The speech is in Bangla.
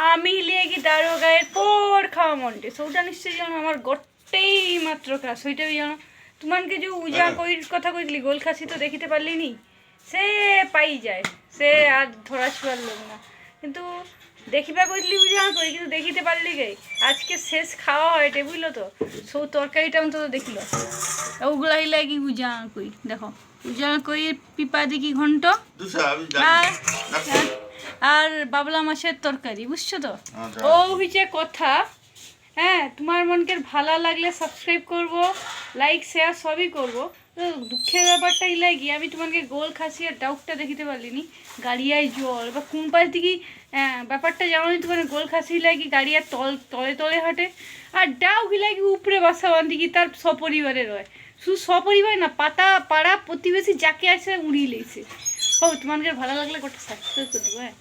আমি লেগি দারো গায়ের পর খাওয়া মন্টে সৌটা নিশ্চয়ই জানো আমার গোটেই মাত্র ক্লাস ওইটা জানো তোমাকে যে উজা কইর কথা কইলি গোল খাসি তো দেখিতে পারলি নি সে পাই যায় সে আর ধরা ছোঁয়ার লোক না কিন্তু দেখিবা কইলি উজা কই কিন্তু দেখিতে পারলি গে আজকে শেষ খাওয়া হয় বুঝলো তো সৌ তরকারিটা অন্তত দেখিল ওগুলাই লাগি উজা কই দেখো উজা কই পিপা দেখি ঘন্ট আর বাবলা মাছের তরকারি বুঝছো তো ও হইছে কথা হ্যাঁ তোমার মনকে ভালো লাগলে সাবস্ক্রাইব করব লাইক শেয়ার সবই করব তো দুঃখের ব্যাপারটা লাগি আমি তোমাকে গোল খাসি আর ডাউকটা দেখিতে পারলিনি গাড়িয়ায় জল বা কোন পাশ দিকে ব্যাপারটা জানো তোমার গোল খাসি লাগি গাড়িয়ার তলে তলে হাঁটে আর ডাউক লাগি উপরে বাসা দিকে তার সপরিবারে রয় শুধু সপরিবার না পাড়া প্রতিবেশী যাকে আসে উড়িয়ে লেগেছে হোক তোমাকে ভালো লাগলে গোটা সাবস্ক্রাইব করে দেবো হ্যাঁ।